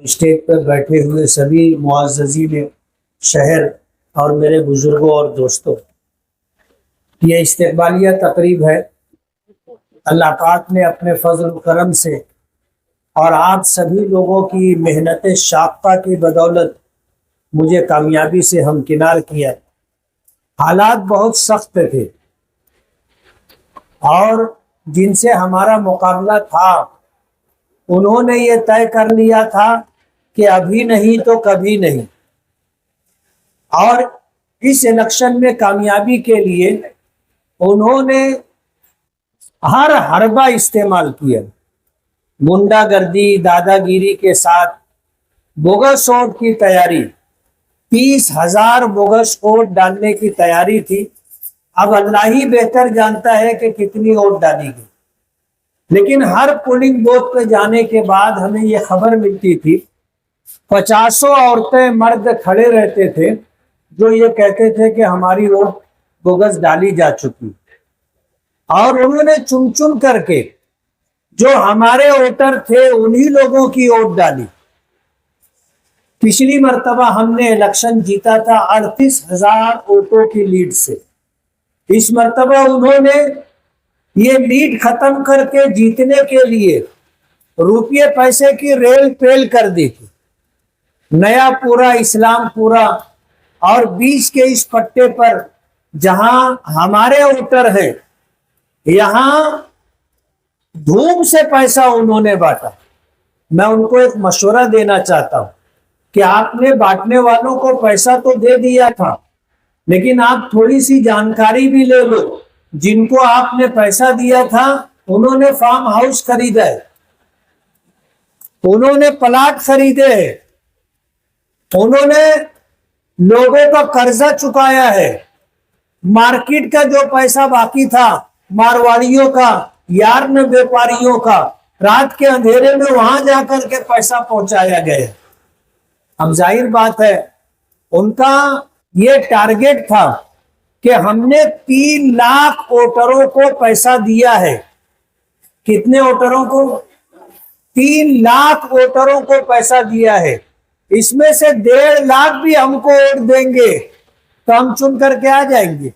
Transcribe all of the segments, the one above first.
Stage پر بیٹھے ہوئے سبھی معززین شہر اور میرے بزرگوں اور دوستوں، یہ استقبالیہ تقریب ہے۔ اللہ پاک نے اپنے فضل و کرم سے اور آپ سبھی لوگوں کی محنت شاقہ کی بدولت مجھے کامیابی سے ہمکنار کیا۔ حالات بہت سخت تھے اور جن سے ہمارا مقابلہ تھا انہوں نے یہ طے کر لیا تھا کہ ابھی نہیں تو کبھی نہیں، اور اس الیکشن میں کامیابی کے لیے انہوں نے ہر حربہ استعمال کیا۔ گنڈا گردی، دادا گیری کے ساتھ بوگس ووٹ کی تیاری، 30,000 بوگس ووٹ ڈالنے کی تیاری تھی۔ اب اللہ ہی بہتر جانتا ہے کہ کتنی ووٹ ڈالی گئی، لیکن ہر پولنگ بوتھ پہ جانے کے بعد ہمیں یہ خبر ملتی تھی 50 عورتیں مرد کھڑے رہتے تھے جو یہ کہتے تھے کہ ہماری ووٹ بوگس ڈالی جا چکی، اور انہوں نے چن چن کر کے جو ہمارے ووٹر تھے انہی لوگوں کی ووٹ ڈالی۔ پچھلی مرتبہ ہم نے الیکشن جیتا تھا 38,000 ووٹوں کی لیڈ سے۔ اس مرتبہ انہوں نے یہ لیڈ ختم کر کے جیتنے کے لیے روپیے پیسے کی ریل پیل کر دی تھی۔ نیا پورا، اسلام پورا اور بیچ کے اس پٹے پر جہاں ہمارے ووٹر ہیں، یہاں دھوم سے پیسہ انہوں نے بانٹا۔ میں ان کو ایک مشورہ دینا چاہتا ہوں کہ آپ نے بانٹنے والوں کو پیسہ تو دے دیا تھا، لیکن آپ تھوڑی سی جانکاری بھی لے لو۔ جن کو آپ نے پیسہ دیا تھا انہوں نے فارم ہاؤس خریدا ہے، انہوں نے پلاٹ خریدے ہیں، انہوں نے لوگوں کا قرضہ چکایا ہے۔ مارکیٹ کا جو پیسہ باقی تھا مارواڑیوں کا، یارن بیپاریوں کا، رات کے اندھیرے میں وہاں جا کر کے پیسہ پہنچایا گیا۔ اب ظاہر بات ہے ان کا یہ ٹارگیٹ تھا کہ ہم نے 3 لاکھ ووٹروں کو پیسہ دیا ہے۔ کتنے ووٹروں کو؟ 3 لاکھ ووٹروں کو پیسہ دیا ہے۔ اس میں سے 1.5 لاکھ بھی ہم کو ووٹ دیں گے تو ہم چن کر کے آ جائیں گے۔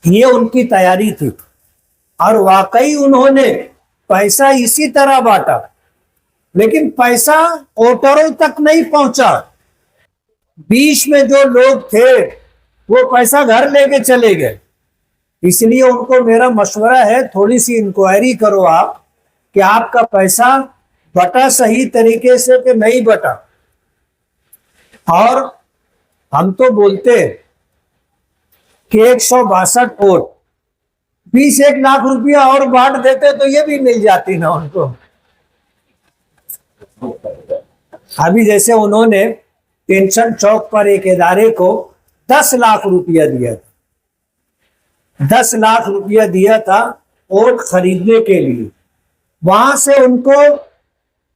یہ ان کی تیاری تھی، اور واقعی انہوں نے پیسہ اسی طرح بانٹا، لیکن پیسہ ووٹروں تک نہیں پہنچا۔ بیچ میں جو لوگ تھے وہ پیسہ گھر لے کے چلے گئے۔ اس لیے ان کو میرا مشورہ ہے تھوڑی سی انکوائری کرو آپ کہ آپ کا پیسہ بٹا صحیح طریقے سے کہ نہیں بٹا۔ اور ہم تو بولتے کہ 162 ووٹ 20-1 لاکھ روپیہ اور بانٹ دیتے تو یہ بھی مل جاتی نا ان کو۔ ابھی جیسے انہوں نے پینشن چوک پر ایک ادارے کو 10 لاکھ روپیہ دیا تھا، 10 لاکھ روپیہ دیا تھا ووٹ خریدنے کے لیے، وہاں سے ان کو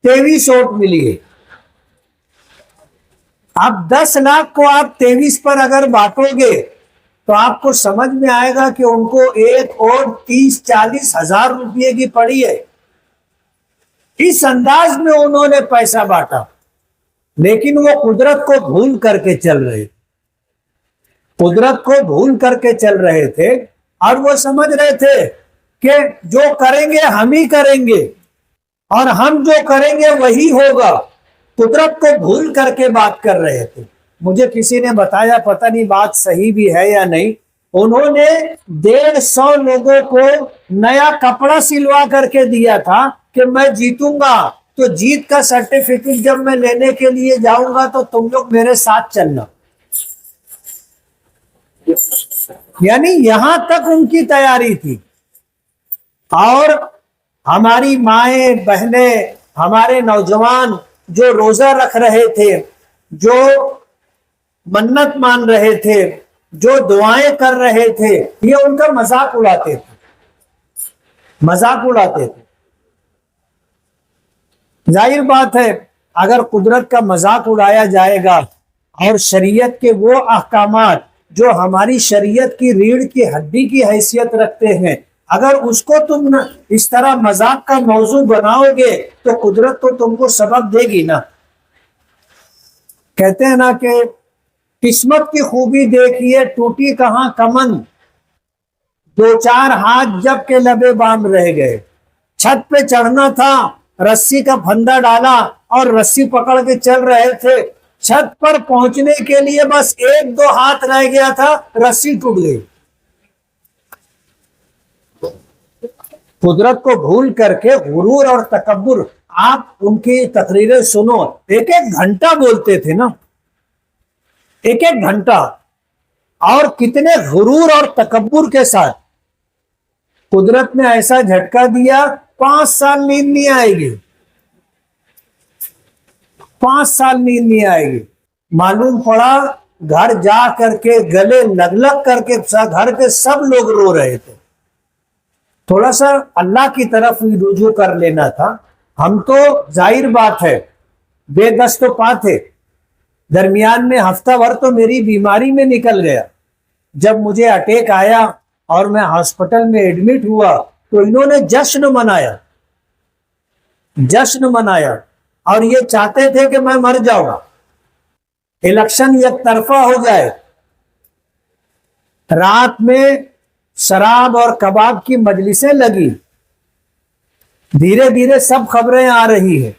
23 ووٹ ملی ہے۔ اب 10 لاکھ کو آپ 23 پر اگر بانٹو گے تو آپ کو سمجھ میں آئے گا کہ ان کو ایک ووٹ 30-40 ہزار روپیے کی پڑی ہے۔ اس انداز میں انہوں نے پیسہ بانٹا، لیکن وہ قدرت کو بھول کر کے چل رہے تھے، قدرت کو بھول کر کے چل رہے تھے، اور وہ سمجھ رہے تھے کہ جو کریں گے ہم ہی کریں گے اور ہم جو کریں گے وہی ہوگا۔ قدرت کو بھول کر کے بات کر رہے تھے۔ مجھے کسی نے بتایا، پتہ نہیں بات صحیح بھی ہے یا نہیں، انہوں نے 150 لوگوں کو نیا کپڑا سلوا کر کے دیا تھا کہ میں جیتوں گا تو جیت کا سرٹیفکیٹ جب میں لینے کے لیے جاؤں گا تو تم لوگ میرے ساتھ چلنا۔ یعنی یہاں تک ان کی تیاری تھی۔ اور ہماری مائیں بہنیں، ہمارے نوجوان جو روزہ رکھ رہے تھے، جو منت مان رہے تھے، جو دعائیں کر رہے تھے، یہ ان کا مذاق اڑاتے تھے، مذاق اڑاتے تھے۔ ظاہر بات ہے اگر قدرت کا مذاق اڑایا جائے گا اور شریعت کے وہ احکامات جو ہماری شریعت کی ریڑھ کی ہڈی کی حیثیت رکھتے ہیں اگر اس کو تم اس طرح مذاق کا موضوع بناؤ گے تو قدرت تو تم کو سبق دے گی نا. کہتے ہیں نا کہ قسمت کی خوبی دیکھیے ٹوٹی کہاں کمن، دو چار ہاتھ جب کے لبے بام رہ گئے. چھت پہ چڑھنا تھا، رسی کا پھندا ڈالا اور رسی پکڑ کے چل رہے تھے. چھت پر پہنچنے کے لیے بس ایک دو ہاتھ رہ گیا تھا، رسی ٹوٹ گئی. قدرت کو بھول کر کے غرور اور تکبر. آپ ان کی تقریریں سنو، ایک ایک گھنٹہ بولتے تھے نا، ایک ایک گھنٹہ، اور کتنے غرور اور تکبر کے ساتھ. قدرت نے ایسا جھٹکا دیا 5 سال نیند نہیں آئے گی، 5 سال نیند نہیں آئے گی. معلوم پڑا گھر جا کر کے گلے لگ لگ کر کے گھر کے سب لوگ رو رہے تھے. تھوڑا سا اللہ کی طرف رجوع کر لینا تھا. ہم تو ظاہر بات ہے بے دست و پا تھے. درمیان میں ہفتہ بھر تو میری بیماری میں نکل گیا. جب مجھے اٹیک آیا اور میں ہاسپٹل میں ایڈمٹ ہوا تو انہوں نے جشن منایا، جشن منایا، اور یہ چاہتے تھے کہ میں مر جاؤں، الیکشن یک طرفہ ہو جائے. رات میں شراب اور کباب کی مجلسیں لگی. دھیرے دھیرے سب خبریں آ رہی ہیں.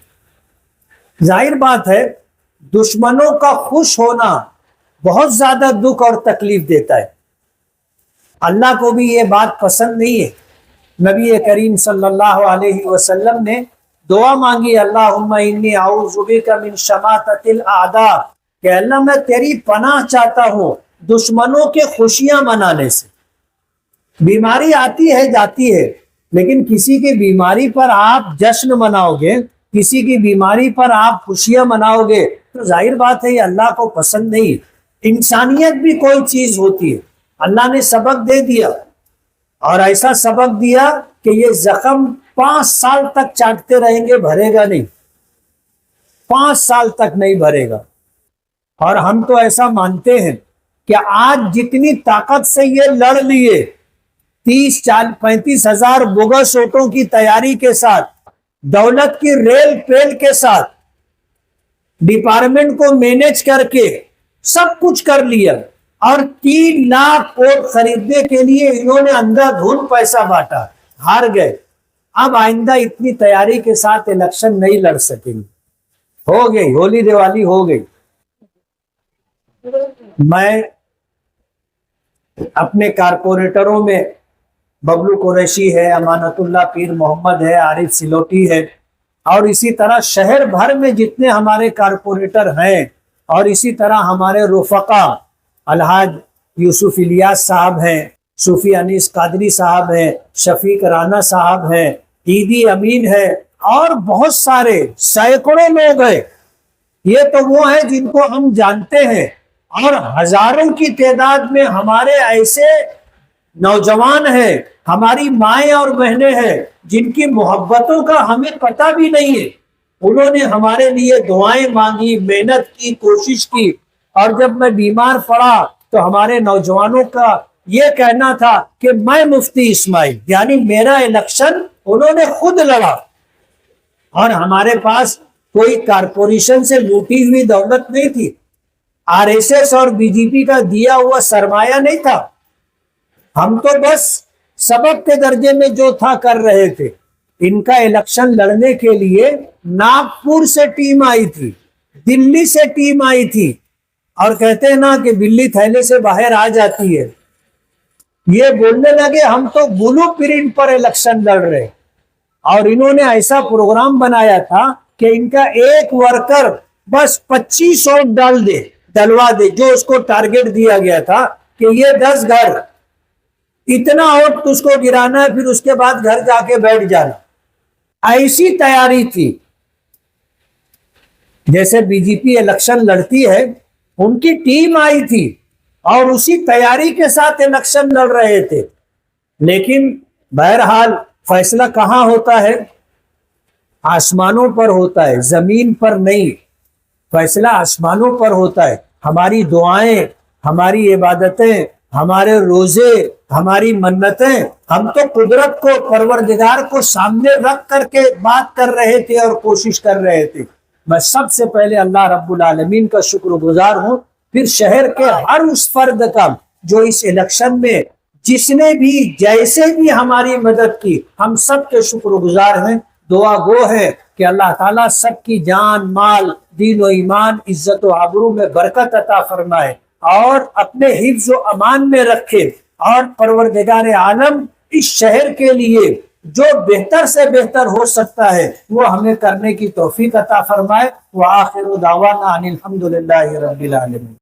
ظاہر بات ہے دشمنوں کا خوش ہونا بہت زیادہ دکھ اور تکلیف دیتا ہے. اللہ کو بھی یہ بات پسند نہیں ہے. نبی کریم صلی اللہ علیہ وسلم نے دعا مانگی، اللہم انی اعوذ بک من شماتۃ الاعداء، کہ اللہ میں تیری پناہ چاہتا ہوں دشمنوں کے خوشیاں منانے سے. بیماری آتی ہے جاتی ہے، لیکن کسی کی بیماری پر آپ جشن مناؤ گے، کسی کی بیماری پر آپ خوشیاں مناؤ گے تو ظاہر بات ہے یہ اللہ کو پسند نہیں. انسانیت بھی کوئی چیز ہوتی ہے. اللہ نے سبق دے دیا، اور ایسا سبق دیا کہ یہ زخم 5 سال تک چاٹتے رہیں گے، بھرے گا نہیں، 5 سال تک نہیں بھرے گا. اور ہم تو ایسا مانتے ہیں کہ آج جتنی طاقت سے یہ لڑ لیے، 30-35 ہزار بوگس ووٹوں کی تیاری کے ساتھ، دولت کی ریل پیل کے ساتھ، ڈپارٹمنٹ کو مینج کر کے سب کچھ کر لیا، اور 3 لاکھ ووٹ خریدنے کے لیے انہوں نے اندھا دھند پیسہ بانٹا، ہار گئے. اب آئندہ اتنی تیاری کے ساتھ الیکشن نہیں لڑ سکیں گے. ہو گئی ہولی دیوالی ہو گئی. میں اپنے کارپوریٹروں میں ببلو قریشی ہے، امانت اللہ پیر محمد ہے، عارف سلوٹی ہے، اور اسی طرح شہر بھر میں جتنے ہمارے کارپوریٹر ہیں، اور اسی طرح ہمارے رفقا الحاج یوسف الیاس صاحب ہیں، صوفی انیس قادری صاحب ہیں، شفیق رانا صاحب ہیں، عیدی امین ہے، اور بہت سارے سینکڑوں لوگ ہیں. یہ تو وہ ہیں جن کو ہم جانتے ہیں، اور ہزاروں کی تعداد میں ہمارے ایسے نوجوان ہیں، ہماری مائیں اور بہنیں ہیں جن کی محبتوں کا ہمیں پتہ بھی نہیں ہے. انہوں نے ہمارے لیے دعائیں مانگی، محنت کی، کوشش کی، اور جب میں بیمار پڑا تو ہمارے نوجوانوں کا یہ کہنا تھا کہ میں مفتی اسماعیل، یعنی میرا الیکشن انہوں نے خود لڑا. اور ہمارے پاس کوئی کارپوریشن سے لوٹی ہوئی دولت نہیں تھی، RSS اور BJP کا دیا ہوا سرمایہ نہیں تھا. ہم تو بس سبق کے درجے میں جو تھا کر رہے تھے. ان کا الیکشن لڑنے کے لیے ناگپور سے ٹیم آئی تھی، دلی سے ٹیم آئی تھی، اور کہتے ہیں نا کہ بلی تھیلے سے باہر آ جاتی ہے. یہ بولنے لگے ہم تو بلو پرنٹ پر الیکشن لڑ رہے. اور انہوں نے ایسا پروگرام بنایا تھا کہ ان کا ایک ورکر بس 25 ووٹ ڈلوا دے، جو اس کو ٹارگٹ دیا گیا تھا کہ یہ 10 گھر، اتنا ووٹ اس کو گرانا ہے، پھر اس کے بعد گھر جا کے بیٹھ جانا. ایسی تیاری تھی. جیسے BJP الیکشن لڑتی ہے، ان کی ٹیم آئی تھی اور اسی تیاری کے ساتھ الیکشن لڑ رہے تھے. لیکن بہرحال فیصلہ کہاں ہوتا ہے؟ آسمانوں پر ہوتا ہے، زمین پر نہیں. فیصلہ آسمانوں پر ہوتا ہے. ہماری دعائیں، ہماری عبادتیں، ہمارے روزے، ہماری منتیں، ہم تو قدرت کو، پروردگار کو سامنے رکھ کر کے بات کر رہے تھے اور کوشش کر رہے تھے۔ میں سب سے پہلے اللہ رب العالمین کا شکر گزار ہوں، پھر شہر کے ہر اس فرد کا جو اس الیکشن میں جس نے بھی جیسے بھی ہماری مدد کی، ہم سب کے شکر گزار ہیں۔ دعا گو ہے کہ اللہ تعالیٰ سب کی جان، مال، دین و ایمان، عزت و آبرو میں برکت عطا فرمائے اور اپنے حفظ و امان میں رکھے، اور پروردگار عالم اس شہر کے لیے جو بہتر سے بہتر ہو سکتا ہے وہ ہمیں کرنے کی توفیق عطا فرمائے۔ وآخر دعوانا ان الحمد للہ رب العالمین۔